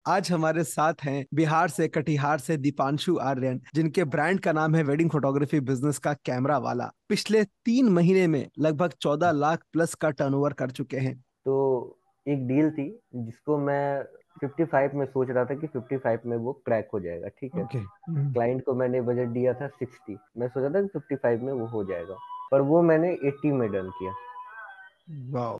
आज हमारे साथ हैं बिहार से कटिहार से दीपांशु आर्यन, जिनके ब्रांड का नाम है वेडिंग फोटोग्राफी बिजनेस का कैमरा वाला। पिछले 3 महीने में लगभग 14 लाख प्लस का टर्नओवर कर चुके हैं। तो एक डील थी जिसको मैं 55 में सोच रहा था कि 55 में वो क्रैक हो जाएगा। ठीक है, ओके। क्लाइंट को मैंने बजट दिया था 60। मैं सोचा था कि 55 में वो हो जाएगा, पर वो मैंने 80 में डन किया। वाह।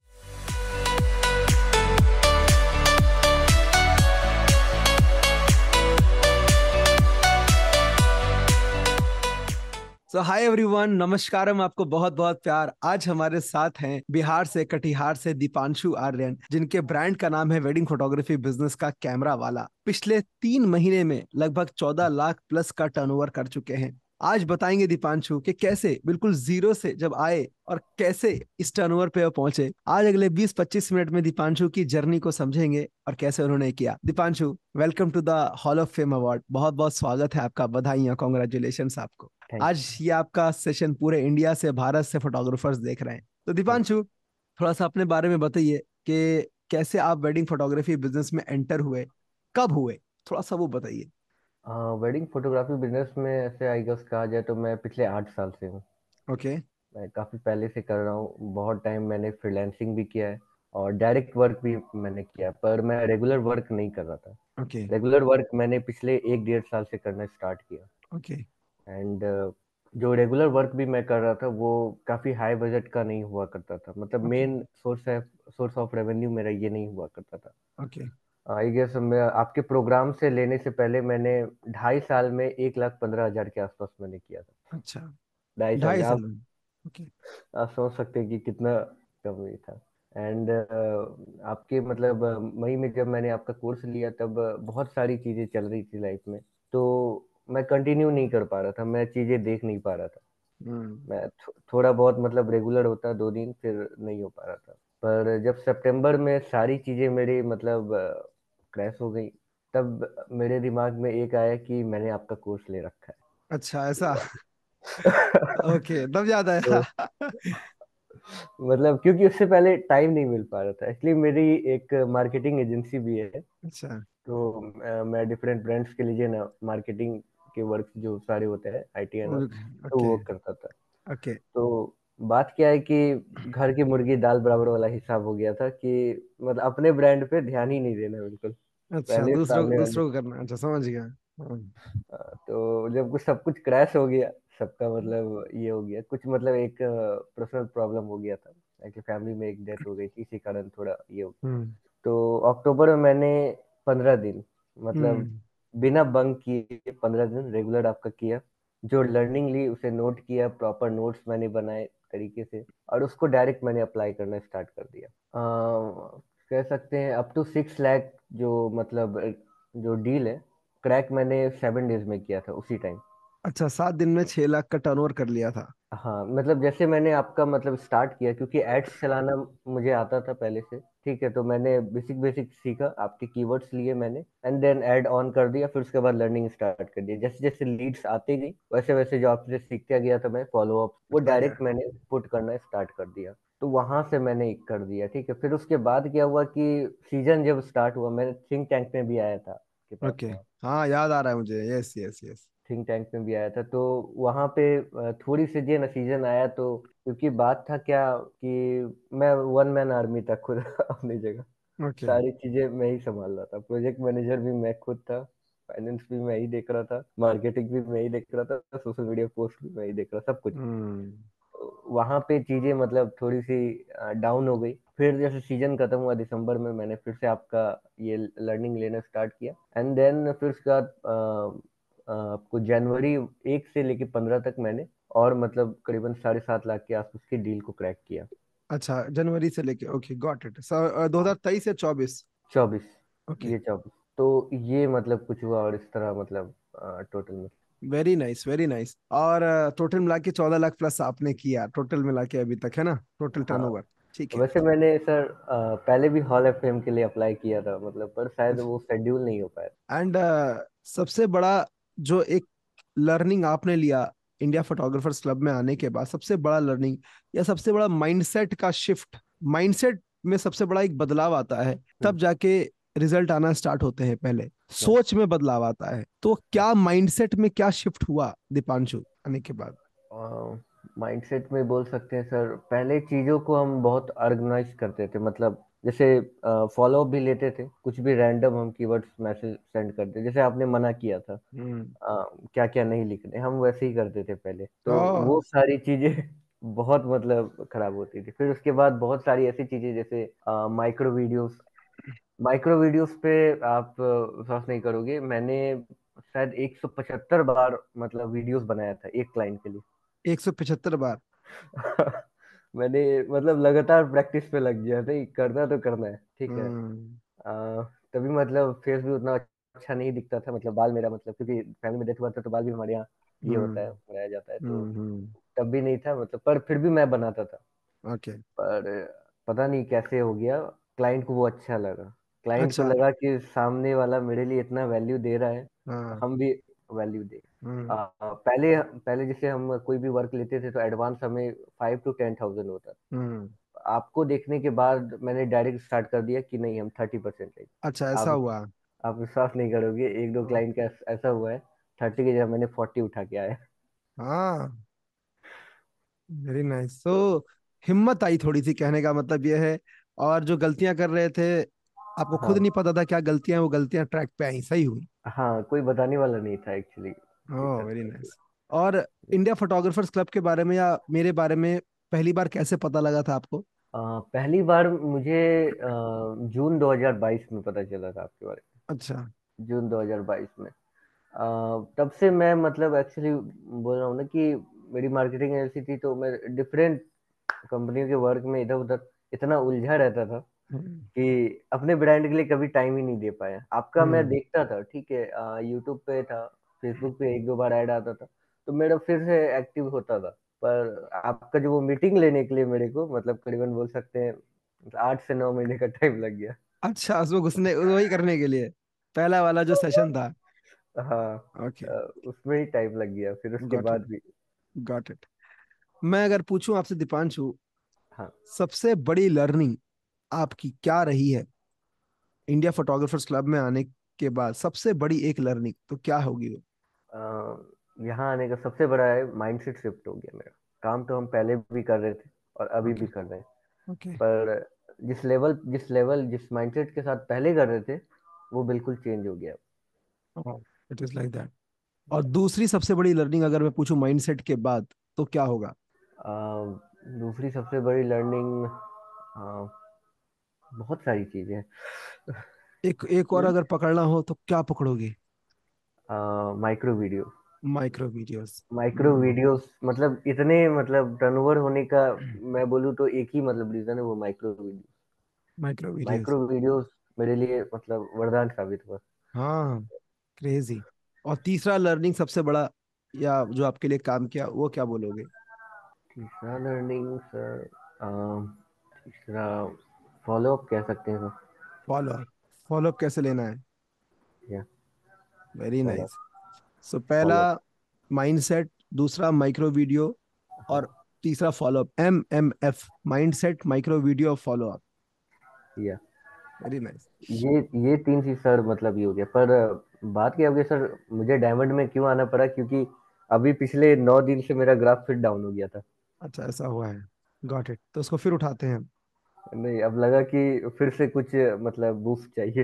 सो हाय एवरीवन, नमस्कारम, आपको बहुत बहुत प्यार। आज हमारे साथ हैं बिहार से कटिहार से दीपांशु आर्यन, जिनके ब्रांड का नाम है वेडिंग फोटोग्राफी बिजनेस का कैमरा वाला। पिछले 3 महीने में लगभग 14 लाख प्लस का टर्नओवर कर चुके हैं। आज बताएंगे दीपांशु कि कैसे बिल्कुल जीरो से जब आए और कैसे इस टर्नओवर पे वो पहुंचे। आज अगले 20-25 मिनट में दीपांशु की जर्नी को समझेंगे और कैसे उन्होंने किया। Deepanshu, welcome to the hall of fame award. बहुत बहुत स्वागत है आपका, बधाइयाँ, कॉन्ग्रेचुलेशन आपको। थैंक आज ये आपका सेशन पूरे इंडिया से, भारत से फोटोग्राफर्स देख रहे हैं। तो यू। दीपांशु, थोड़ा सा अपने बारे में बताइए कि कैसे आप वेडिंग फोटोग्राफी बिजनेस में एंटर हुए, कब हुए, थोड़ा सा वो बताइए। वेडिंग फोटोग्राफी बिजनेस में ऐसे आई गेस कहा जाए तो मैं पिछले 8 साल से हूँ। ओके। मैं काफ़ी पहले से कर रहा हूँ। बहुत टाइम मैंने फ्रीलांसिंग भी किया है और डायरेक्ट वर्क भी मैंने किया, पर मैं रेगुलर वर्क नहीं कर रहा था। ओके। रेगुलर वर्क मैंने पिछले 1 डेढ़ साल से करना स्टार्ट किया। ओके। एंड जो रेगुलर वर्क भी मैं कर रहा था वो काफ़ी हाई बजट का नहीं हुआ करता था। मतलब okay. Main source of revenue मेरा ये नहीं हुआ करता था। ओके। आई गेस मैं आपके प्रोग्राम से लेने से पहले मैंने 2.5 साल में 1,15,000 के आसपास मैंने किया था। अच्छा। 2.5 साल ढाई में साल में ओके। आप समझ सकते हैं कि कितना कम ही था। एंड आपके मतलब मई में जब मैंने आपका कोर्स लिया तब बहुत सारी चीज़ें चल रही थी लाइफ में, तो मैं कंटिन्यू नहीं कर पा रहा था, मैं चीज़ें देख नहीं पा रहा था। हम्म। मैं थोड़ा बहुत मतलब रेगुलर होता 2 दिन, फिर नहीं हो पा रहा था। पर जब सितंबर में सारी चीज़ें मेरी मतलब क्रैश हो गई, तब मेरे दिमाग में एक आया कि मैंने आपका कोर्स ले रखा अच्छा, ऐसा। है। ओके, तब याद आया। तो मतलब क्योंकि उससे पहले टाइम नहीं मिल पा रहा था। एक्चुअली मेरी एक मार्केटिंग एजेंसी भी है। अच्छा। तो मैं डिफरेंट ब्रांड्स के लिए ना मार्केटिंग के वर्क जो सारे होते हैं आईटी एंड ऑल, तो ओके। वो करता था। ओके। तो बात क्या है कि घर की मुर्गी दाल बराबर वाला हिसाब हो गया था कि मतलब अपने ब्रांड पे ध्यान ही नहीं देना बिल्कुल। अच्छा, पहले दूसरों सामने वाले। दूसरों को करना, अच्छा समझ गया। तो जब कुछ सब कुछ क्रैश हो गया, सबका मतलब ये हो गया, कुछ मतलब एक पर्सनल प्रॉब्लम हो गया था। एक्चुअली फैमिली में एक डेथ हो गई थी, इसी कारण थोड़ा ये हो गया। हम्म। तो अक्टूबर में मैंने 15 दिन मतलब हम्म। बिना बंक किए 15 दिन रेगुलर आपका किया। जो लर्निंग ली उसे नोट किया, प्रॉपर नोट्स मैंने बनाए तरीके से, और उसको डायरेक्ट मैंने अप्लाई करना स्टार्ट कर दिया। कह सकते हैं अप टू 6 लाख जो मतलब जो डील है, क्रैक मैंने 7 डेज में किया था उसी टाइम। अच्छा, 7 दिन में 6 लाख का टर्नओवर कर लिया था। हाँ मतलब जैसे मैंने आपका मतलब स्टार्ट किया, क्योंकि एड्स चलाना मुझे आता था पहले से। ठीक है, तो मैंने बेसिक बेसिक सीखा, आपके कीवर्ड्स लिए मैंने, एंड देन ऐड ऑन कर दिया। फिर उसके बाद लर्निंग स्टार्ट कर दिया। जैसे जैसे लीड्स आती गई वैसे वैसे जो आपसे सीखता गया था मैं फॉलो अप, वो आ गया। डायरेक्ट मैंने पुट करना स्टार्ट कर दिया। तो वहां से मैंने कर दिया। ठीक है, फिर उसके बाद क्या हुआ कि सीजन जब स्टार्ट हुआ, मैंने थिंक टैंक में भी आया था आपके पास ओके। में। हाँ, याद आ रहा है मुझे। Yes, yes, yes. Think tank में भी आया था, तो वहां पे थोड़ी सी ये सीजन आया। तो क्योंकि बात था क्या कि मैं वन मैन आर्मी था खुद अपनी जगह। ओके। सारी चीजें मैं ही संभाल रहा था, प्रोजेक्ट मैनेजर भी मैं खुद था, फाइनेंस भी मैं ही देख रहा था, मार्केटिंग भी मैं ही देख रहा था, सोशल मीडिया पोस्ट भी मैं ही देख रहा, सब कुछ। हम्म। वहां पे चीजें मतलब थोड़ी सी डाउन हो गई। फिर जैसे सीजन खत्म हुआ दिसंबर में, मैंने फिर से आपका ये लर्निंग लेना स्टार्ट किया। एंड देन फिर उसके बाद आपको जनवरी 1 से लेके 15 तक मैंने और मतलब करीबन 7.5 लाख के आसपास की डील को क्रैक किया। अच्छा, जनवरी से लेके, ओके, गॉट इट। 2023 या 24? 24। ओके। ये 24। तो ये मतलब कुछ हुआ और इस तरह मतलब टोटल में। Very nice, very nice. और टोटल मिला के 14 लाख प्लस आपने किया, टोटल मिला के अभी तक, है ना, टोटल हाँ, टर्नओवर। ठीक है। वैसे मैंने सर पहले भी हॉल ऑफ फेम के लिए अप्लाई किया था, मतलब पर शायद वो शेड्यूल नहीं हो पाया। एंड सबसे बड़ा जो एक लर्निंग आपने लिया इंडिया फोटोग्राफर्स क्लब में आने के बाद, सबसे बड़ा लर्निंग या सबसे बड़ा माइंडसेट का शिफ्ट, माइंडसेट में सबसे बड़ा एक बदलाव आता है, हम्म। तब जाके रिजल्ट आना स्टार्ट होते हैं, पहले या सोच में बदलाव आता है, तो क्या माइंडसेट में क्या शिफ्ट हुआ दीपांशु आने के बाद? माइंडसेट में बोल सकते हैं सर, पहले चीज़ों को हम बहुत ऑर्गेनाइज करते थे, मतलब जैसे फॉलो अप भी लेते थे, कुछ भी रैंडम हम कीवर्ड्स मैसेज सेंड करते, जैसे आपने मना किया था हम्म। क्या क्या नहीं लिखने, हम वैसे ही करते थे पहले, तो ओह। वो सारी चीजें बहुत मतलब खराब होती थी। फिर उसके बाद बहुत सारी ऐसी चीजें जैसे माइक्रो वीडियोस पे आप विश्वास नहीं करोगे, मैंने शायद 175 बार मतलब वीडियोस बनाया था एक क्लाइंट के लिए। 175 बार? मैंने मतलब लगातार प्रैक्टिस पे लग गया था, करना तो करना है, ठीक है। हम्म। तभी मतलब फेस भी उतना अच्छा नहीं दिखता था, मतलब बाल मेरा, मतलब क्योंकि फैमिली में डेथ हुआ था तो बाल भी हमारे यहाँ ये होता है, हम्म। बढ़ाया जाता है, तो हम्म। तब भी नहीं था मतलब, पर फिर भी मैं बनाता था। ओके। पर पता नहीं कैसे हो गया, क्लाइंट को वो अच्छा लगा, क्लाइंट को अच्छा। लगा कि सामने वाला मेरे लिए इतना वैल्यू दे रहा है, हाँ। हम भी वैल्यू दे। हम्म। पहले पहले जैसे हम कोई भी वर्क लेते थे तो एडवांस हमें 5 to 10 थाउजेंड होता, हम्म। आपको देखने के बाद मैंने डायरेक्ट स्टार्ट कर दिया कि नहीं, हम 30% लेंगे। अच्छा, ऐसा आप हुआ? आप विश्वास नहीं करोगे, एक दो क्लाइंट का ऐसा हुआ है, 30 की जगह मैंने 40 उठा के आया। हाँ। Very nice. तो हिम्मत आई थोड़ी सी, कहने का मतलब ये है। और जो गलतियां कर रहे थे, आपको खुद हाँ नहीं पता था क्या गलतियां, वो गलतियां ट्रैक पे आई, सही हुई। हाँ, कोई बताने वाला नहीं था एक्चुअली इस ओह, वेरी तरह से। नाइस। और इंडिया फोटोग्राफर्स क्लब के बारे में या मेरे बारे में पहली बार कैसे पता लगा था आपको? पहली बार मुझे जून 2022 में पता चला था आपके बारे अच्छा। में, जून 2022 में। तब से मैं मतलब एक्चुअली बोल रहा हूँ ना कि मेरी मार्केटिंग एजेंसी थी, तो मैं डिफरेंट कंपनियों के वर्क में इधर उधर इतना उलझा रहता था हम्म। कि अपने ब्रांड के लिए कभी टाइम ही नहीं दे पाया। आपका मैं हम्म। देखता था, ठीक है, यूट्यूब पे था, फेसबुक पे एक दो बार ऐड आता था, तो मेरा फिर से एक्टिव होता था। पर आपका जो वो मीटिंग लेने के लिए मेरे को मतलब करीबन बोल सकते हैं 8 से 9 महीने का टाइम लग गया। अच्छा, उसमें घुसने, वही करने के लिए पहला वाला जो सेशन था? हाँ, ओके। उसमें ही टाइम लग गया, फिर उसके गॉट इट। बाद भी। Got it. मैं अगर पूछूं आपसे दीपांशु, हाँ, सबसे बड़ी लर्निंग आपकी क्या रही है इंडिया फोटोग्राफर्स क्लब में आने के बाद? सबसे बड़ी एक लर्निंग तो क्या होगी वो? यहाँ आने का सबसे बड़ा है माइंडसेट शिफ्ट हो गया मेरा। काम तो हम पहले भी कर रहे थे और अभी ओके। भी कर रहे हैं, ओके। पर जिस माइंडसेट के साथ पहले कर रहे थे वो बिल्कुल चेंज हो गया। It is like that. और दूसरी सबसे बड़ी लर्निंग अगर मैं पूछूं माइंडसेट के बाद, तो क्या होगा? अ, दूसरी सबसे बड़ी लर्निंग, बहुत सारी चीजें हैं। एक एक और अगर पकड़ना हो तो क्या पकड़ोगे? Micro video, micro videos. Micro videos मतलब इतने मतलब टर्नओवर होने का, मैं बोलूँ तो एक ही मतलब रीजन है, वो micro video. Micro videos. Micro videos मेरे लिए मतलब वरदान साबित हुआ। हाँ। क्रेजी। और तीसरा लर्निंग सबसे बड़ा, या जो आपके लिए काम किया, वो क्या बोलोगे? तीसरा लर्निंग सर, तीसरा फॉलो अप कह सकते हैं sir. Follow up. Follow up कैसे लेना है? या वेरी फॉलो नाइस। सो पहला फॉलो माइंडसेट, दूसरा माइक्रो वीडियो, हाँ, और तीसरा follow up, MMF, mindset, micro video, follow up. या वेरी नाइस। ये तीन चीज सर मतलब ये हो गया। पर बात क्या हो गई सर, मुझे डायमंड में क्यों आना पड़ा, क्योंकि अभी पिछले 9 दिन से मेरा ग्राफ फिर डाउन हो गया था। अच्छा, ऐसा हुआ है। Got it. तो उसको फिर उठाते हैं। नहीं, अब लगा कि फिर से कुछ मतलब बूस्ट चाहिए।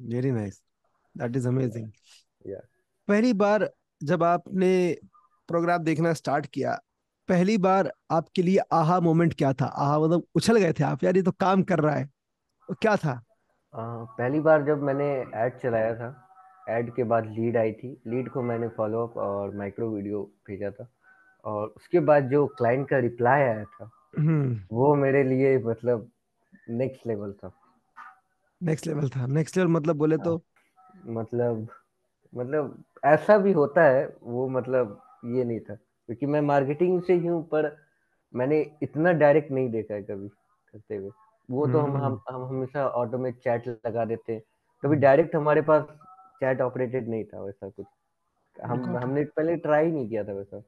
Very nice. That is amazing. या पहली बार जब आपने प्रोग्राम देखना स्टार्ट किया, पहली बार आपके लिए आहा मोमेंट क्या था? आहा मतलब उछल गए थे आप, यार ये तो काम कर रहा है, तो क्या था? पहली बार जब मैंने ऐड चलाया था, ऐड के बाद लीड आई थी, लीड को मैंने फॉलो अप और माइक्रो वीडियो भेजा था, और उसके बाद जो क्लाइंट का रिप्लाई आया था हम्म। वो मेरे लिए मतलब नेक्स्ट लेवल था। नेक्स्ट लेवल था? नेक्स्ट लेवल मतलब बोले हाँ, तो? मतलब ऐसा भी होता है वो, मतलब ये नहीं था क्योंकि मैं मार्केटिंग से ही हूँ, पर मैंने इतना डायरेक्ट नहीं देखा है कभी करते हुए। वो तो हम्म। हम हमेशा ऑटो में चैट लगा देते हैं, कभी हम्म। डायरेक्ट हमारे पास चैट ऑपरेटेड नहीं था वैसा कुछ, हम गॉट इट। हमने पहले ट्राई नहीं किया था वैसा।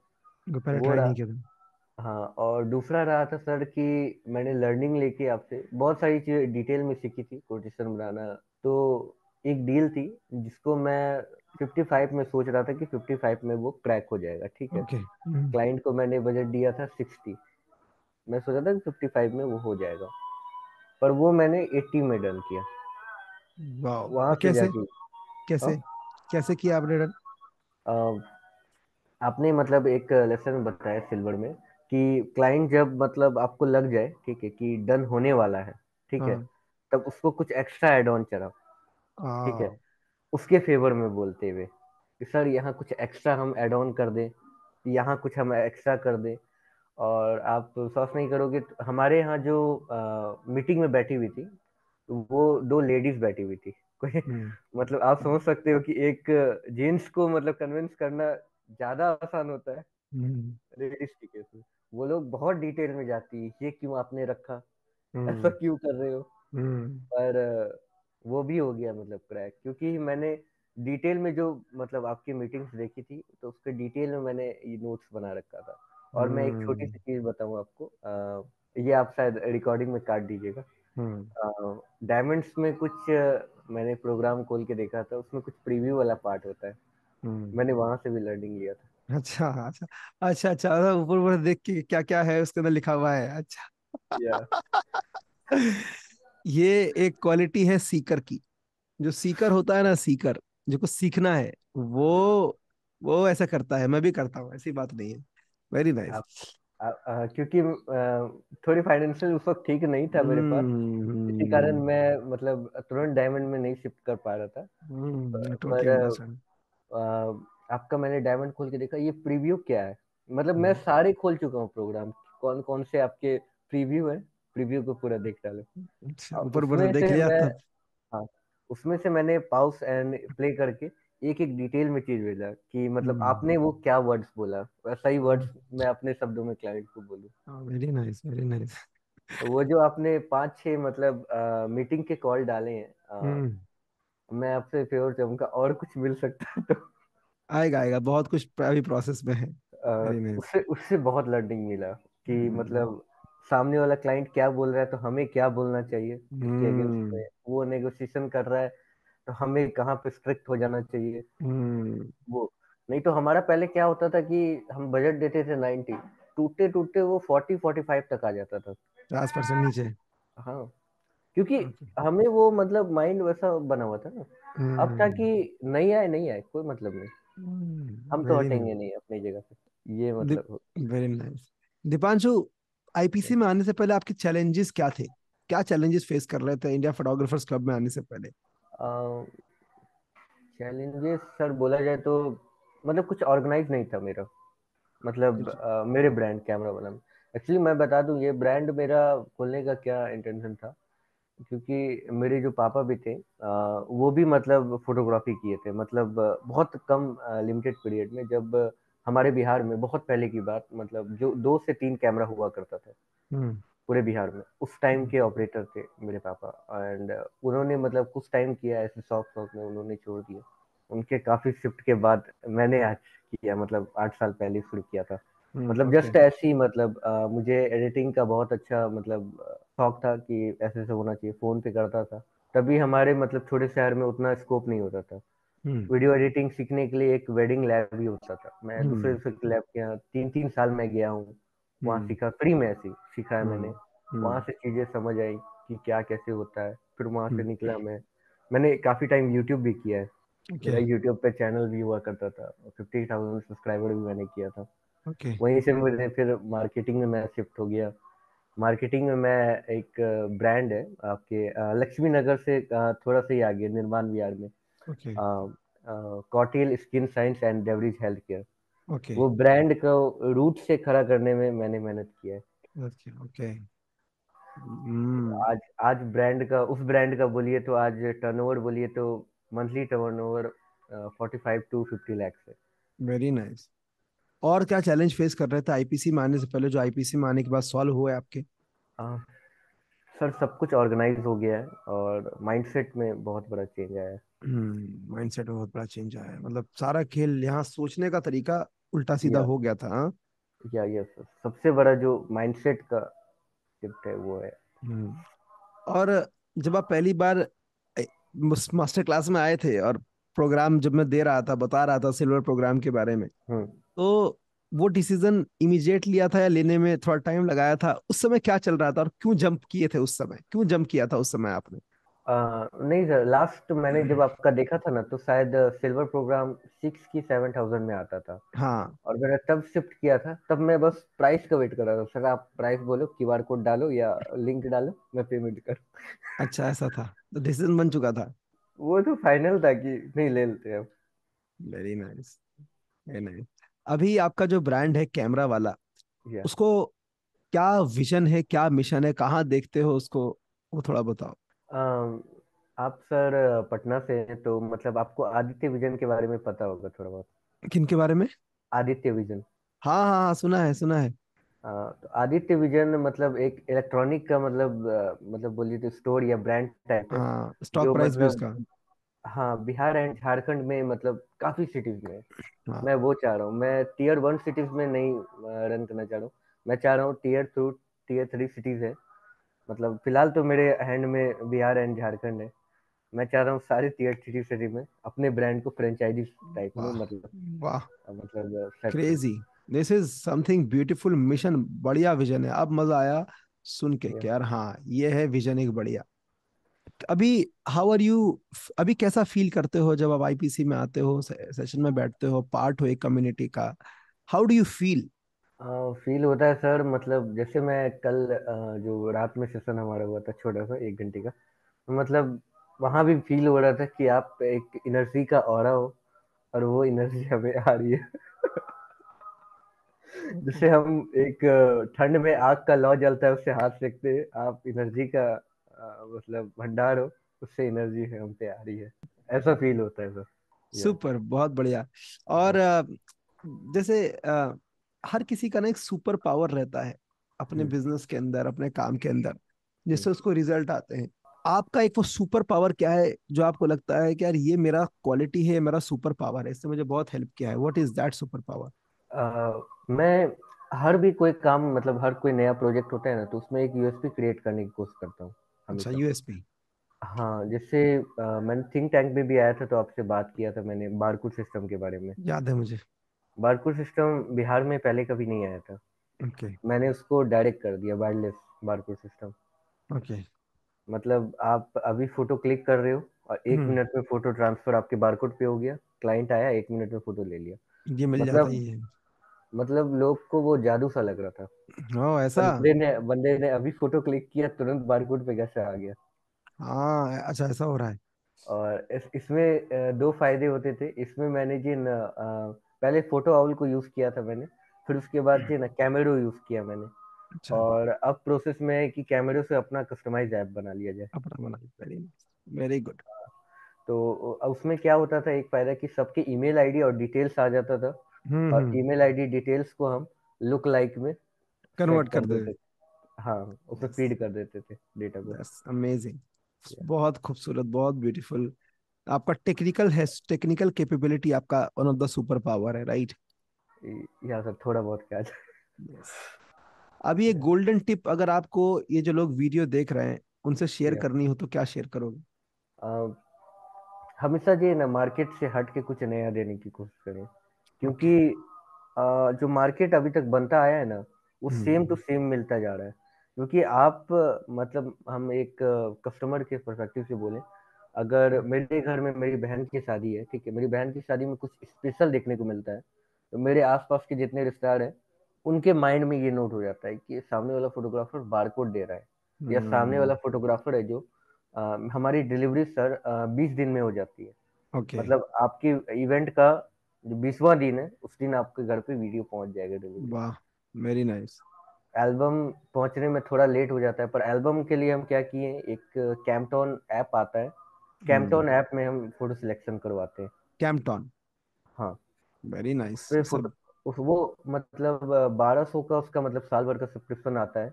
पहले वो ट्राई रहा, नहीं किया था। हाँ, और दूसरा रहा था सर कि मैंने लर्निंग लेके आपसे बहुत सारी चीज़ें डिटेल में सीखी थी, कोटेशन बनाना। तो एक डील थी जिसको मैं 55 में सोच रहा था कि 55 में वो क्रैक हो जाएगा, ठीक है। ओके। क्लाइंट को मैंने बजट दिया था 60। मैं सोचा था कि 55 में वो हो जाएगा, पर वो मैंने 80 में डन किया। वाह, वहां तो से कैसे, जाके हाँ, कैसे कैसे किया आपने डन? अ, आपने मतलब एक लेसन बताया सिल्वर में कि क्लाइंट जब मतलब आपको लग जाए, ठीक है, कि डन होने वाला है, ठीक है, हाँ। तब उसको कुछ एक्स्ट्रा एड ऑन चढ़ाओ, ठीक है, आ, उसके फेवर में बोलते हुए कि सर यहाँ कुछ एक्स्ट्रा हम ऐड ऑन कर दें, यहाँ कुछ हम एक्स्ट्रा कर दें। और आप विश्वास नहीं करोगे, तो हमारे यहाँ जो मीटिंग में बैठी हुई थी, वो दो लेडीज बैठी हुई थी। कोई हम्म। मतलब आप समझ सकते हो कि एक जेंट्स को मतलब कन्विंस करना ज्यादा आसान होता है हम्म। लेडीज के केस में। वो लोग बहुत डिटेल में जाती है, ये क्यों आपने रखा, ऐसा हम्म। क्यों कर रहे हो। हम्म। पर वो भी हो गया मतलब क्रैक, क्योंकि मैंने डिटेल में जो मतलब आपकी मीटिंग्स देखी थी, तो उसके डिटेल में मैंने ये नोट्स बना रखा था। और मैं एक छोटी हम्म। सी चीज बताऊं आपको, ये आप शायद रिकॉर्डिंग में काट दीजिएगा। हम्म। डायमंड्स में कुछ मैंने प्रोग्राम खोल के देखा था, उसमें कुछ प्रीव्यू वाला पार्ट होता है। हम्म। मैंने वहां से भी लर्निंग लिया था। अच्छा अच्छा। अच्छा अच्छा, ऊपर ऊपर देख के क्या क्या है उसके अंदर लिखा हुआ है, अच्छा। या ये एक क्वालिटी है सीकर की। जो सीकर होता है ना, सीकर, जो कुछ सीखना है, वो ऐसा करता है। मैं भी करता हूँ, ऐसी बात नहीं है। Very nice. क्योंकि थोड़ी फाइनेंशियल उस वक्त ठीक नहीं था मेरे पास, इसी कारण हम्म। मैं मतलब तुरंत डायमंड में नहीं शिफ्ट कर पा रहा था। टोटली पर अंडरस्टैंड। आपका मैंने डायमंड खोल के देखा, ये प्रीव्यू क्या है। मतलब मैं हम्म। सारे खोल चुका हूँ प्रोग्राम, कौन कौन से आपके प्रीव्यू है, प्रीव्यू को पूरा देख डालो। अच्छा, ऊपर ऊपर से उसमें देख से लिया मैं, तब। हाँ, उसमें से मैंने पाउस एंड प्ले करके एक एक डिटेल में चीज भेजा कि मतलब हम्म। आपने वो क्या वर्ड्स बोला, वैसा ही वर्ड्स मैं अपने शब्दों में क्लाइंट को बोलूँ। Very nice, very nice. वो जो आपने पांच छह मतलब मीटिंग के कॉल डाले हैं, हम्म। मैं आपसे फेवर चाहूंगा और कुछ मिल सकता है तो। आएगा आएगा, बहुत कुछ अभी प्रोसेस में है। Very nice. उससे उससे बहुत लर्निंग मिला कि मतलब सामने वाला क्लाइंट क्या बोल रहा है, तो हमें क्या बोलना चाहिए उसके अगेंस्ट हम्म। में। वो नेगोशिएशन कर रहा है, तो हमें कहाँ पे स्ट्रिक्ट हो जाना चाहिए। हम्म। वो नहीं तो हमारा पहले क्या होता था कि हम बजट देते थे 90, टूटते टूटते वो 40-45 तक आ जाता था। 50% नीचे। हाँ, क्योंकि ओके। हमें वो मतलब माइंड वैसा बना हुआ था ना। अब था हम्म। कि नहीं आए नहीं आए कोई मतलब नहीं, हम तो वेरी हटेंगे नाइस। नहीं अपनी जगह से, ये मतलब। Very nice. दीपांशु, आईपीसी में आने से पहले आपके चैलेंजेस क्या थे? क्या चैलेंजेस फेस कर रहे थे इंडिया फोटोग्राफर्स क्लब में आने से पहले? चैलेंजेस सर बोला जाए तो मतलब कुछ ऑर्गेनाइज नहीं था मेरा, मतलब मेरे ब्रांड कैमरा वाला में। एक्चुअली मैं बता दूं, ये ब्रांड मेरा खोलने का क्या इंटेंशन था, क्योंकि मेरे जो पापा भी थे, वो भी मतलब फोटोग्राफी किए थे, मतलब बहुत कम लिमिटेड पीरियड में, जब हमारे बिहार में बहुत पहले की बात, मतलब जो 2 से 3 कैमरा हुआ करता था हम्म। पूरे बिहार में, उस टाइम के ऑपरेटर थे मेरे पापा। एंड उन्होंने मतलब कुछ टाइम किया ऐसे शौक शौक में, उन्होंने छोड़ दिया। उनके काफी शिफ्ट के बाद मैंने आज किया, मतलब 8 साल पहले शुरू किया था। मतलब ओके। जस्ट ऐसे ही, मतलब मुझे एडिटिंग का बहुत अच्छा मतलब शौक था कि ऐसे ऐसे होना चाहिए, फोन पे करता था। तभी हमारे मतलब छोटे शहर में उतना स्कोप नहीं होता था। हम्म। वीडियो एडिटिंग सीखने के लिए एक वेडिंग लैब भी होता था, मैं दूसरे हम्म। दूसरे लैब के यहाँ 3-3 साल में गया हूँ। वहाँ हम्म। सीखा, फ्री में ऐसे ही सीखा है मैंने। हम्म। वहाँ हम्म। से चीजें समझ आई कि क्या कैसे होता है। फिर वहाँ से हम्म। निकला मैंने काफी टाइम यूट्यूब भी किया है। ओके। मेरा यूट्यूब पे चैनल भी हुआ करता था, 50,000 सब्सक्राइबर भी मैंने किया था। ओके। वहीं से मुझे फिर मार्केटिंग में मैं शिफ्ट हो गया। मार्केटिंग में मैं एक ब्रांड है आपके लक्ष्मी नगर से थोड़ा सा ही आगे, निर्माण विहार में, ओके। कॉटेल स्किन साइंस एंड डेवरेज हेल्थ केयर। ओके। वो ब्रांड को रूट से खड़ा करने में मैंने मेहनत किया है। ओके। ओके। हम्म। आज आज ब्रांड का, उस ब्रांड का बोलिए तो आज टर्नओवर बोलिए तो मंथली टर्नओवर 45-50 लाख है। Very nice. और क्या चैलेंज फेस कर रहे थे आईपीसी में आने से पहले, जो आईपीसी में आने के बाद सॉल्व हुए आपके? अ, सर सब कुछ ऑर्गेनाइज हो गया है, और माइंडसेट में बहुत बड़ा चेंज आया है। माइंडसेट में बहुत बड़ा चेंज आया है, मतलब सारा खेल यहाँ सोचने का तरीका उल्टा सीधा या हो गया था, हाँ? या यस, सबसे बड़ा जो माइंडसेट का शिफ्ट है वो है। हम्म। और जब आप पहली बार मास्टर क्लास में आए थे और प्रोग्राम जब मैं दे रहा था, बता रहा था सिल्वर प्रोग्राम के बारे में, हम्म। तो वो डिसीजन इमीडिएट लिया था या लेने में थोड़ा टाइम लगाया था? उस समय क्या चल रहा था और क्यों जंप किए थे उस समय, क्यों जंप किया था उस समय आपने? नहीं सर, लास्ट मैंने जब आपका देखा था ना, तो शायद सिल्वर प्रोग्राम 6 की 7,000 में आता था। हाँ। और मैंने तब शिफ्ट किया था, तब मैं बस प्राइस का वेट कर रहा था, सर आप प्राइस बोलो, क्यूआर कोड डालो या लिंक डालो, मैं पेमेंट कर। अच्छा, ऐसा था, तो डिसीजन बन चुका था। वो तो फाइनल था कि नहीं, ले लेते अब। Very nice, very nice. अभी आपका जो ब्रांड है कैमरा वाला, या उसको क्या विजन है, क्या मिशन है, कहाँ देखते हो उसको, वो थोड़ा बताओ। आप सर पटना से हैं, तो मतलब आपको आदित्य विजन के बारे में पता होगा थोड़ा बहुत। किन के बारे में? आदित्य विजन। हाँ हाँ हाँ, सुना है, सुना है। तो आदित्य विजन मतलब एक इलेक्ट्रॉनिक का मतलब मतलब बोलिए तो स्टोर या ब्रांड टाइप है। हाँ, स्टॉक जो प्राइस भी मतलब, उसका। हाँ, बिहार एंड झारखंड में मतलब काफी सिटीज में है। हाँ। मैं वो चाह रहा हूँ, मैं टीयर 1 सिटीज में नहीं रन करना चाह रहा हूँ। मैं चाह रहा हूँ टीयर 2 टीयर 3 सिटीज है। मतलब फिलहाल तो मेरे हैंड में बिहार एंड झारखंड है। मैं चाह रहा हूँ सारे टीयर 3 सिटी में अपने ब्रांड को फ्रेंचाइजी टाइप में वाह, मतलब वाह, सेट करूँ। Crazy. This is something beautiful mission, बढ़िया विजन है। अब मजा आया सुन के या कि यार हाँ, ये है विजन एक बढ़िया। अभी हाउ आर यू, अभी कैसा फील करते हो जब आप आईपीसी में आते हो, सेशन में बैठते हो, पार्ट हो एक कम्युनिटी का? How do you feel? Feel होता है सर, मतलब जैसे मैं कल जो रात में सेशन हमारा हुआ था छोटा सा 1 घंटे का, तो मतलब वहां भी फील हो रहा था कि आप एक एनर्जी का ऑरा हो, और वो एनर्जी हमें आ रही है। जैसे हम एक ठंड में आग का लौ जलता है, उससे हाथ सेकते हैं, आप एनर्जी का मतलब भंडार हो, उससे एनर्जी है हम पे आ रही है। ऐसा फील होता है सर। या सुपर, बहुत बढ़िया। और जैसे हर किसी का ना एक सुपर पावर रहता है अपने बिजनेस के अंदर, अपने काम के अंदर, जिससे उसको रिजल्ट आते हैं। आपका एक वो सुपर पावर क्या है जो आपको लगता है कि यार ये मेरा क्वालिटी है, मेरा सुपर पावर है, इससे मुझे बहुत हेल्प किया है? What is that super power? मैं हर भी कोई काम मतलब हर कोई नया प्रोजेक्ट होता है ना, तो उसमें एक यूएसपी क्रिएट करने की कोशिश करता हूँ अच्छा, हमेशा। यूएसपी। हाँ, जैसे मैंने थिंक टैंक में भी आया था, तो आपसे बात किया था मैंने बारकोड सिस्टम के बारे में। याद है मुझे। बारकोड सिस्टम बिहार में पहले कभी नहीं आया था। ओके। मैंने उसको डायरेक्ट कर दिया, वायरलेस बारकोड सिस्टम। ओके। मतलब आप अभी फोटो क्लिक कर रहे हो, और एक हम्म। मिनट में फोटो ट्रांसफर आपके बारकोड पे हो गया, क्लाइंट आया 1 मिनट में फोटो ले लिया। ये मिल जाता मतलब ही है। मतलब लोग को वो जादू सा लग रहा था। ओ ऐसा। बंदे ने अभी फोटो क्लिक किया, तुरंत बारकोड पे कैसे आ गया। हाँ, अच्छा ऐसा हो रहा है। और इसमें दो फायदे होते थे इसमें। मैंने जिन पहले फोटो आउल को यूज किया था मैंने, फिर उसके बाद जो ना कैमेरो यूज किया मैंने। अच्छा, और अब प्रोसेस में है कि कैमेरो से अपना कस्टमाइज ऐप बना लिया जाए। अपना बना, वेरी नाइस, वेरी गुड। तो उसमें क्या होता था, एक फायदा कि सबके ईमेल आईडी और डिटेल्स आ जाता था। और हम्म। ईमेल आईडी डिटेल्स को हम लुक लाइक में सेट कन्वर्ट कर कर दे। देते थे। हाँ, उसमें फीड कर देते थे डेटा को। That's amazing. या बहुत खूबसूरत, बहुत ब्यूटीफुल। आपका टेक्निकल है, टेक्निकल कैपेबिलिटी आपका one of the super power है, राइट? या सर, थोड़ा बहुत क्या। यस। अभी एक गोल्डन टिप अगर आपको ये जो लोग वीडियो देख रहे हैं उनसे शेयर या करनी हो तो क्या शेयर करोगे? हमेशा जो है ना, मार्केट से हट के कुछ नया देने की कोशिश करें। ओके। क्योंकि जो मार्केट अभी तक बनता आया है ना, वो सेम टू हम्म। सेम मिलता जा रहा है। क्योंकि आप मतलब हम एक कस्टमर के पर्सपेक्टिव से बोलें, अगर मेरे घर में मेरी बहन की शादी है, ठीक है, मेरी बहन की शादी में कुछ स्पेशल देखने को मिलता है, तो मेरे आसपास के जितने रिश्तेदार हैं, उनके माइंड में ये नोट हो जाता है कि सामने वाला फोटोग्राफर बारकोड दे रहा है, या सामने वाला हम्म। फोटोग्राफर है जो हमारी डिलीवरी सर 20 दिन में हो जाती है। ओके। मतलब आपकी इवेंट का जो 20वां दिन है, उस दिन आपके घर पे वीडियो पहुंच जाएगा डिलीवरी। वाह, वेरी नाइस। एल्बम पहुंचने में थोड़ा लेट हो जाता है, पर एल्बम के लिए हम क्या किए, एक कैम्पटोन ऐप आता है। हम्म। कैम्पटोन ऐप में हम फोटो सिलेक्शन करवाते हैं। कैम्पटॉन। हाँ, वेरी उस नाइस, पे सब। फोटो वो मतलब 1200 का उसका मतलब साल भर का सब्सक्रिप्शन आता है।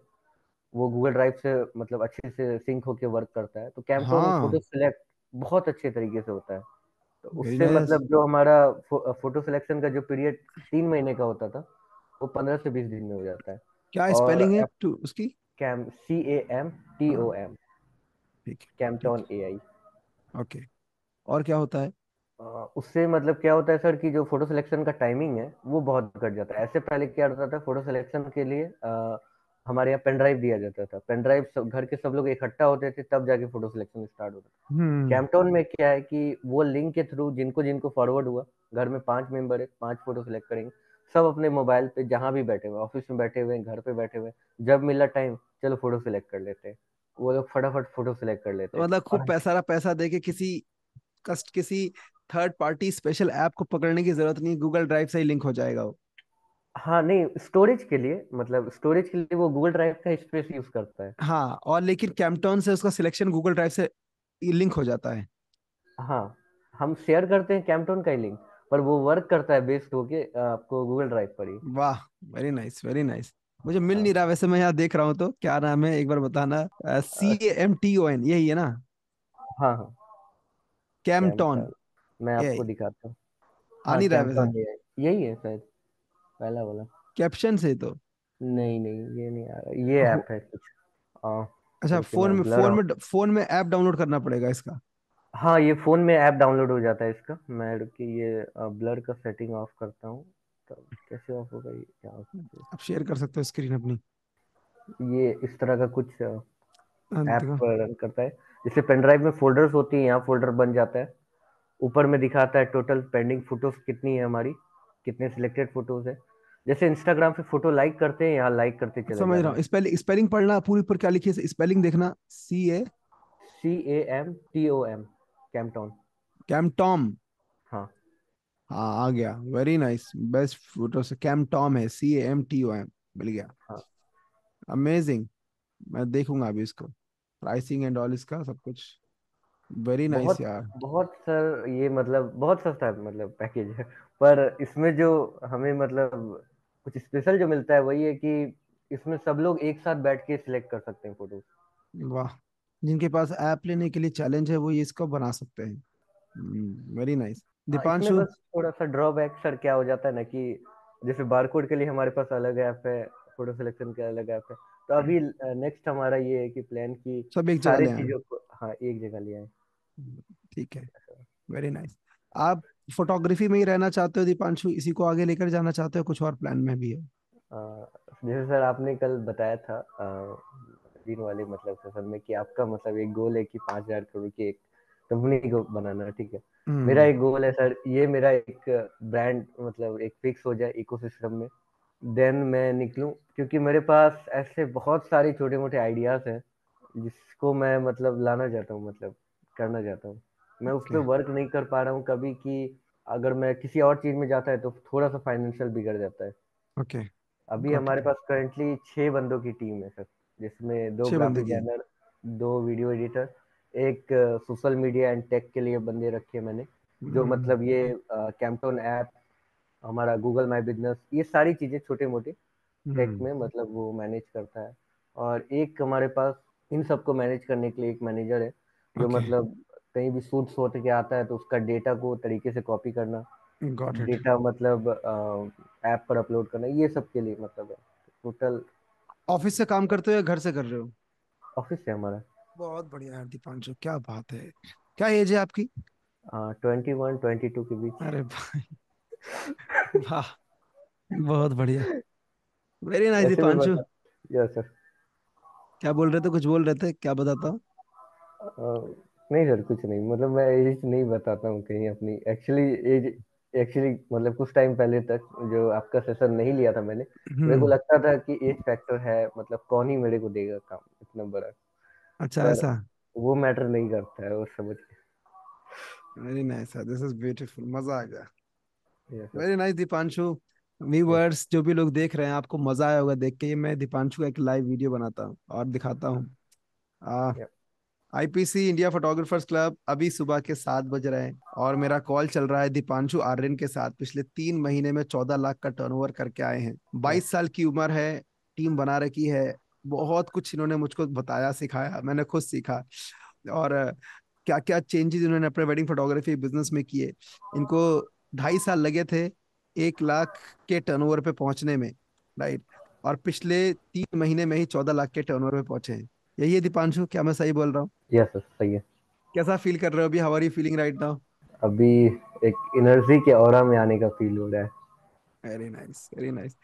वो गूगल ड्राइव से मतलब अच्छे से सिंक होके वर्क करता है, तो कैम्पटोन में फोटो हाँ, सिलेक्ट बहुत अच्छे तरीके से होता है। तो वेरी उससे नाइस। मतलब जो हमारा फोटो सिलेक्शन का जो पीरियड 3 महीने का होता था, वो 15 से 20 दिन में हो जाता है। क्या और स्पेलिंग है टू उसकी? कैम CAMTOM, ठीक है। ठीक कैम्पटॉन AI। है, ओके। और क्या होता है? उससे मतलब क्या होता है सर कि जो फोटो सिलेक्शन का टाइमिंग है वो बहुत घट जाता है। ऐसे पहले क्या होता था, फोटो सिलेक्शन के लिए हमारे यहाँ पेन ड्राइव दिया जाता था। पेन ड्राइव सब घर के सब लोग इकट्ठा होते थे, तब जाके फोटो सिलेक्शन स्टार्ट होता था। हम्म। कैम्पटॉन में क्या है कि वो लिंक के थ्रू जिनको जिनको फॉरवर्ड हुआ, घर में 5 मेंबर है, 5 फोटो सिलेक्ट करेंगे, सब अपने मोबाइल पे जहाँ भी बैठे हुए, ऑफिस में बैठे हुए, घर पे बैठे हुए, जब मिला टाइम चलो फोटो सिलेक्ट कर लेते हैं। वो लोग फटाफट फोटो सिलेक्ट कर लेते तो हैं। मतलब खूब और पैसा पैसा दे के किसी थर्ड पार्टी स्पेशल ऐप को पकड़ने की जरूरत नहीं, गूगल ड्राइव से ही लिंक हो जाएगा वो। हाँ नहीं, स्टोरेज के लिए, मतलब स्टोरेज के लिए वो गूगल ड्राइव का स्पेस यूज करता है। हाँ, और लेकिन कैम्पटॉन से उसका सिलेक्शन गूगल ड्राइव से लिंक हो जाता है। हाँ, हम शेयर करते हैं कैम्पटोन का ही लिंक, पर वो वर्क करता है बेस्ड होके आपको गूगल ड्राइव पर ही। वाह, वेरी नाइस वेरी नाइस। मुझे मिल नहीं हाँ रहा, वैसे मैं यहाँ देख रहा हूँ, तो क्या नाम है एक बार बताना? CAMTON, यही है ना? हाँ हाँ, कैम्पटॉन। कैम्पटोन। मैं आपको यही दिखाता हूँ। आ हाँ, नहीं रहा है वैसे कैम्पटोन ये है, यही है शायद, पहला वाला। कैप्शन से तो। नहीं नहीं, ये नहीं आ रहा, ये हो, ऐप है कुछ। आ, अच्छा, रुकिए मैं ब्लर। फोन में ऐप डाउनलोड करना पड़ेगा इसका? हाँ, ये फोन में ऐप डाउनलोड हो जाता है इसका। मैं रुकिए, ये ब्लर का सेटिंग ऑफ करता हूँ। तब कैसे ऑफ होगा ये, क्या आप शेयर कर सकते हो स्क्रीन अपनी। ये इस तरह का कुछ ऐप देखो। रन करता है। जैसे पेन ड्राइव में फोल्डर्स होती है, यहाँ फोल्डर बन जाता है। ऊपर में दिखाता है टोटल पेंडिंग फोटोज कितनी है हमारी, कितने सिलेक्टेड फोटोज है। जैसे इंस्टाग्राम पे फोटो लाइक करते हैं, यहाँ लाइक करते चले समझ रहा जाना है। हूँ, स्पेलिंग पढ़ना पूरी, पर क्या लिखी है स्पेलिंग देखना। CA CAMTOM, कैम्पटॉन। कैमटॉम। हाँ हाँ, आ गया, वेरी नाइस। बेस्ट फोटो से कैमटॉम है, CAMTOM। मिल गया। हाँ। अमेजिंग। मैं देखूंगा अभी इसको, प्राइसिंग एंड ऑल इसका सब कुछ। वेरी नाइस बहुत यार। बहुत सर, ये मतलब बहुत सस्ता है, मतलब पैकेज है। पर इसमें जो हमें मतलब कुछ स्पेशल जो मिलता है वही है कि इसमें सब लोग एक साथ बैठ के सिलेक्ट कर सकते हैं फोटो। वाह, जिनके पास ऐप लेने के लिए चैलेंज है वो ये इसको बना सकते हैं। वेरी नाइस हाँ, इसमें दीपांशु। बस थोड़ा सा ड्रॉबैक सर क्या हो जाता है ना कि जैसे बारकोड के लिए हमारे पास अलग ऐप है, फोटो सिलेक्शन के अलग ऐप है। तो अभी नेक्स्ट हमारा ये है कि प्लान की सब एक जगह सारी ले आए। चीजों को हाँ एक जगह ले आए। ठीक है, वेरी नाइस। आप फोटोग्राफी में ही रहना चाहते हो दीपांशु, इसी को आगे लेकर जाना चाहते हो, कुछ और प्लान में भी है? अ, जैसे सर आपने कल बताया था दिन वाले मतलब सेशन में कि आपका मतलब एक गोल है कि 5,000 करोड़ की एक कंपनी को बनाना है, ठीक है। मेरा हम्म। एक गोल है सर, ये मेरा एक ब्रांड मतलब एक फिक्स हो जाए इकोसिस्टम में, देन मैं निकलूं। क्योंकि मेरे पास ऐसे बहुत सारे छोटे मोटे आइडियाज हैं जिसको मैं मतलब लाना चाहता हूँ, मतलब करना चाहता हूँ। मैं उस पर ओके। वर्क नहीं कर पा रहा हूँ कभी कि अगर मैं किसी और चीज में जाता है तो थोड़ा सा फाइनेंशियल बिगड़ जाता है। ओके, अभी गॉट हमारे इट। पास करंटली 6 बंदों की टीम है सर, जिसमें 2 ग्राफिक बंदगी। डिजाइनर, 2 वीडियो एडिटर, एक सोशल मीडिया एंड टेक के लिए बंदे रखे हैं मैंने, जो हम्म। मतलब ये कैम्पटोन ऐप, हमारा गूगल माई बिजनेस, ये सारी चीजें छोटे मोटे टेक हम्म। में मतलब वो मैनेज करता है। और एक हमारे पास इन सबको मैनेज करने के लिए एक मैनेजर है, जो ओके, मतलब कहीं भी शूट शूट के आता है तो उसका डेटा को तरीके से कॉपी करना, गॉट इट। डेटा मतलब ऐप पर अपलोड करना, ये सब के लिए मतलब है टोटल। ऑफिस से काम करते हो या घर से कर रहे हो? ऑफिस है हमारा। बहुत बढ़िया यार दीपांशु, क्या बात है। क्या एज है आपकी? 21-22 के बीच। अरे भाई, वाह, बहुत बढ़िया। वेरी नाइस वैसे भी दीपांशु। बता, यस सर। क्या बोल रहे थे, कुछ बोल रहे थे, क्या बताता हूँ? नहीं सर, कुछ नहीं, मतलब मैं एज नहीं बताता हूँ कहीं अपनी एक्चुअली एज। एक्चुअली मतलब कुछ टाइम पहले तक जो आपका सेशन नहीं लिया था मैंने, मेरे को हम्म। लगता था कि एज फैक्टर है, मतलब कौन ही मेरे को देगा काम इतना बड़ा। अच्छा, पर ऐसा? वो मैटर नहीं करता है, वो समझ very nice, this is beautiful, मजा आ गया। के। Yes sir. Very nice Deepanshu. Yes. Viewers जो भी लोग देख रहे हैं, आपको मजा आया होगा देख के। ये मैं दीपांशु का एक लाइव वीडियो बनाता हूँ और दिखाता हूँ। IPC इंडिया फोटोग्राफर्स क्लब, अभी सुबह के 7 बज रहे हैं और मेरा कॉल चल रहा है दीपांशु आर्यन के साथ। पिछले 3 महीने में 14 लाख का टर्नओवर करके आए हैं। 22 साल की उम्र है, टीम बना रखी है। बहुत कुछ इन्होंने मुझको बताया, सिखाया, मैंने खुद सीखा। और क्या क्या चेंजेस इन्होंने अपने वेडिंग फोटोग्राफी बिजनेस में किए। इनको 2.5 साल लगे थे 1 लाख के टर्नओवर पे पहुंचने में। राइट। और पिछले 3 महीने में ही 14 लाख के टर्नओवर पे पहुंचे हैं। यही है दीपांशु, क्या मैं सही बोल रहा हूँ? यस सर, सही है। कैसा फील कर रहे हो अभी? How are you feeling right now? अभी एक एनर्जी के ऑरा में आने का फील हो रहा है। Very nice, very nice.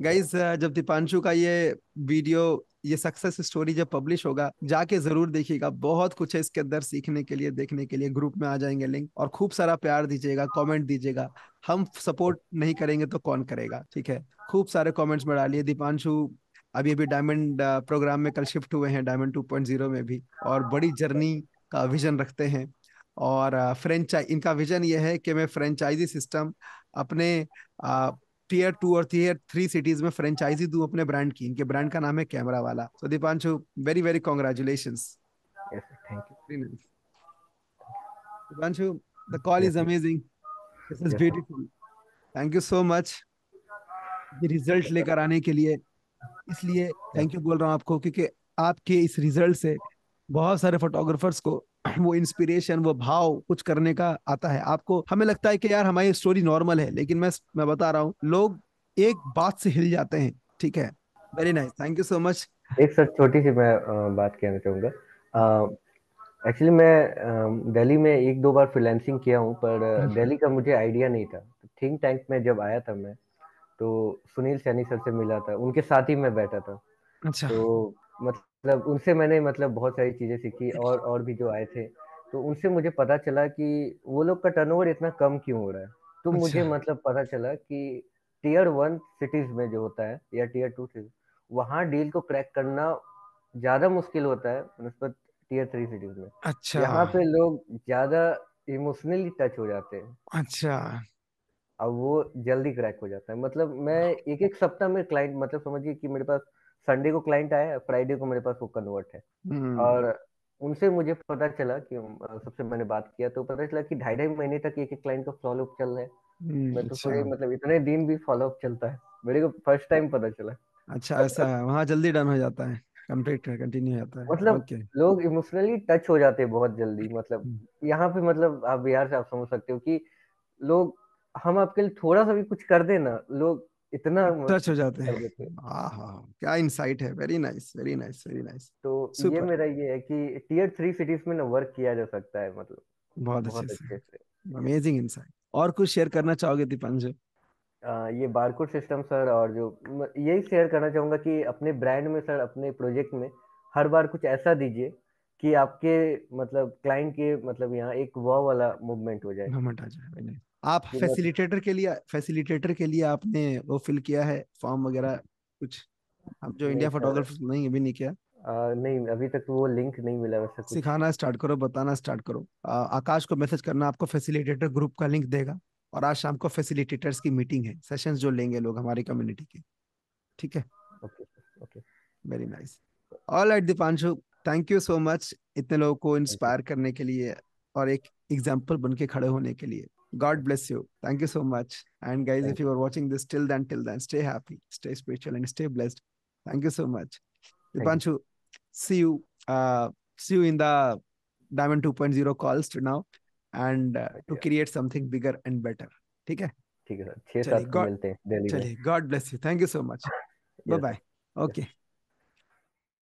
Guys, जब दीपांशु का ये वीडियो, ये सक्सेस स्टोरी जब पब्लिश होगा, जाके जरूर देखिएगा। बहुत कुछ है इसके अंदर सीखने के लिए, देखने के लिए। ग्रुप में आ जाएंगे लिंक, और खूब सारा प्यार दीजिएगा, कमेंट दीजिएगा। हम सपोर्ट नहीं करेंगे तो कौन करेगा? ठीक है, खूब सारे कमेंट्स में डालिए। दीपांशु अभी अभी डायमंड प्रोग्राम में कल शिफ्ट हुए हैं, डायमंड 2.0 में भी, और बड़ी जर्नी का विजन रखते हैं। और फ्रेंचाइज, इनका विजन ये है कि मैं फ्रेंचाइजी सिस्टम अपने टीयर 2 और टीयर 3 सिटीज में फ्रेंचाइजी दूं अपने ब्रांड की। इनके ब्रांड का नाम है कैमरा वाला। So Dipanshu, very very congratulations. Yes sir, thank you. Dipanshu, the call yes is sir. Amazing, this is yes sir. Beautiful. Thank you so much ये रिजल्ट लेकर आने के लिए। इसलिए यस। थैंक यू बोल रहा हूँ आपको, क्योंकि आपके इस रिजल्ट से बहुत सारे फोटोग्राफर्स को वो इंस्पिरेशन, वो भाव कुछ करने का आता है। आपको, हमें लगता है कि यार हमारी स्टोरी नॉर्मल है, लेकिन मैं बता रहा हूँ, लोग एक बात से हिल जाते हैं। ठीक है, very nice, thank you so much. एक सर छोटी सी मैं बात कहना चाहूँगा। एक्चुअली मैं दिल्ली में एक दो बार फ्रीलांसिंग किया हूँ, पर दिल्ली का मुझे आइडिया नहीं था। थिंक टैंक में जब आया था मैं, तो सुनील सैनी सर से मिला था, उनके साथ ही मैं बैठा था। अच्छा। तो मतलब उनसे मैंने मतलब बहुत सारी चीज़ें सीखी, और भी जो आए थे, तो उनसे मुझे पता चला कि वो लोग का टर्नओवर इतना कम क्यों हो रहा है। तो अच्छा। मुझे मतलब पता चला कि टीयर 1 सिटीज में जो होता है, या टीयर 2 सिटीज, वहाँ डील को क्रैक करना ज़्यादा मुश्किल होता है नस्बत टीयर 3 सिटीज में। अच्छा। यहाँ पे लोग ज़्यादा इमोशनली टच हो जाते हैं, अच्छा। अब वो जल्दी क्रैक हो जाता है। मतलब मैं एक एक सप्ताह में क्लाइंट, मतलब समझिए कि मेरे पास संडे को क्लाइंट आया, फ्राइडे को मेरे पास वो कन्वर्ट है। हम्म। और उनसे मुझे पता चला कि सबसे मैंने बात किया तो पता चला कि ढाई ढाई महीने तक एक एक क्लाइंट का फॉलोअप चल रहा है। मैं तो अच्छा। सोचा मतलब इतने दिन भी फॉलोअप चलता है, मेरे को फर्स्ट टाइम पता चला। अच्छा, ऐसा है, वहाँ जल्दी डन हो जाता है, कंप्लीट कंटिन्यू हो जाता है। मतलब ओके। लोग इमोशनली टच हो जाते हैं बहुत जल्दी। मतलब यहाँ पे मतलब आप बिहार से आप समझ सकते हो कि लोग, हम आपके लिए थोड़ा सा भी कुछ कर देना, लोग इतना टच हो जाते कर हैं। देते हैं। हाँ हाँ, क्या इंसाइट है, very nice, very nice, very nice. तो ये सुपर। मेरा ये है कि टीयर 3 सिटीज में ना वर्क किया जा सकता है, मतलब बहुत अच्छे बहुत से, अच्छे से। Amazing insight. और कुछ शेयर करना चाहोगे दीपांशु? ये बारकोड सिस्टम सर, और जो यही शेयर करना चाहूंगा कि अपने ब्रांड में सर, अपने प्रोजेक्ट में हर बार कुछ ऐसा दीजिए कि आपके मतलब क्लाइंट के मतलब यहाँ एक वाव वाला मूवमेंट हो जाए। मोमेंट आ जाए, वेरी नाइस। आप कि मतलब फैसिलिटेटर के लिए आपने वो फिल किया है फॉर्म वगैरह कुछ? आप जो नहीं इंडिया सर, फोटोग्राफर्स, नहीं अभी नहीं किया? नहीं अभी तक वो लिंक नहीं मिला वैसा कुछ। सिखाना स्टार्ट करो, बताना स्टार्ट करो। आकाश को मैसेज करना, आपको फैसिलिटेटर ग्रुप का लिंक देगा। और आज शाम को फैसिलिटेटर्स की मीटिंग है, सेशंस जो लेंगे लोग हमारी कम्युनिटी के। ठीक है, okay sir, okay. Very nice. All right Deepanshu, thank you so much इतने लोगों को थैंक यू। इंस्पायर करने के लिए, और एक एग्जाम्पल बन के खड़े होने के लिए। God bless you, thank you so much. And guys, if thank you you. Are watching this till then, stay happy, stay spiritual, and stay blessed. Thank you so much, thank you. Dipanshu. See you, uh, see you in the Diamond 2.0 calls to now, and to create something bigger and better. ठीक है, ठीक है sir, 6-7 चलिए को God, मिलते हैं दिल्ली में। चलिए God bless you, thank you so much, bye yes bye. Sir. Okay.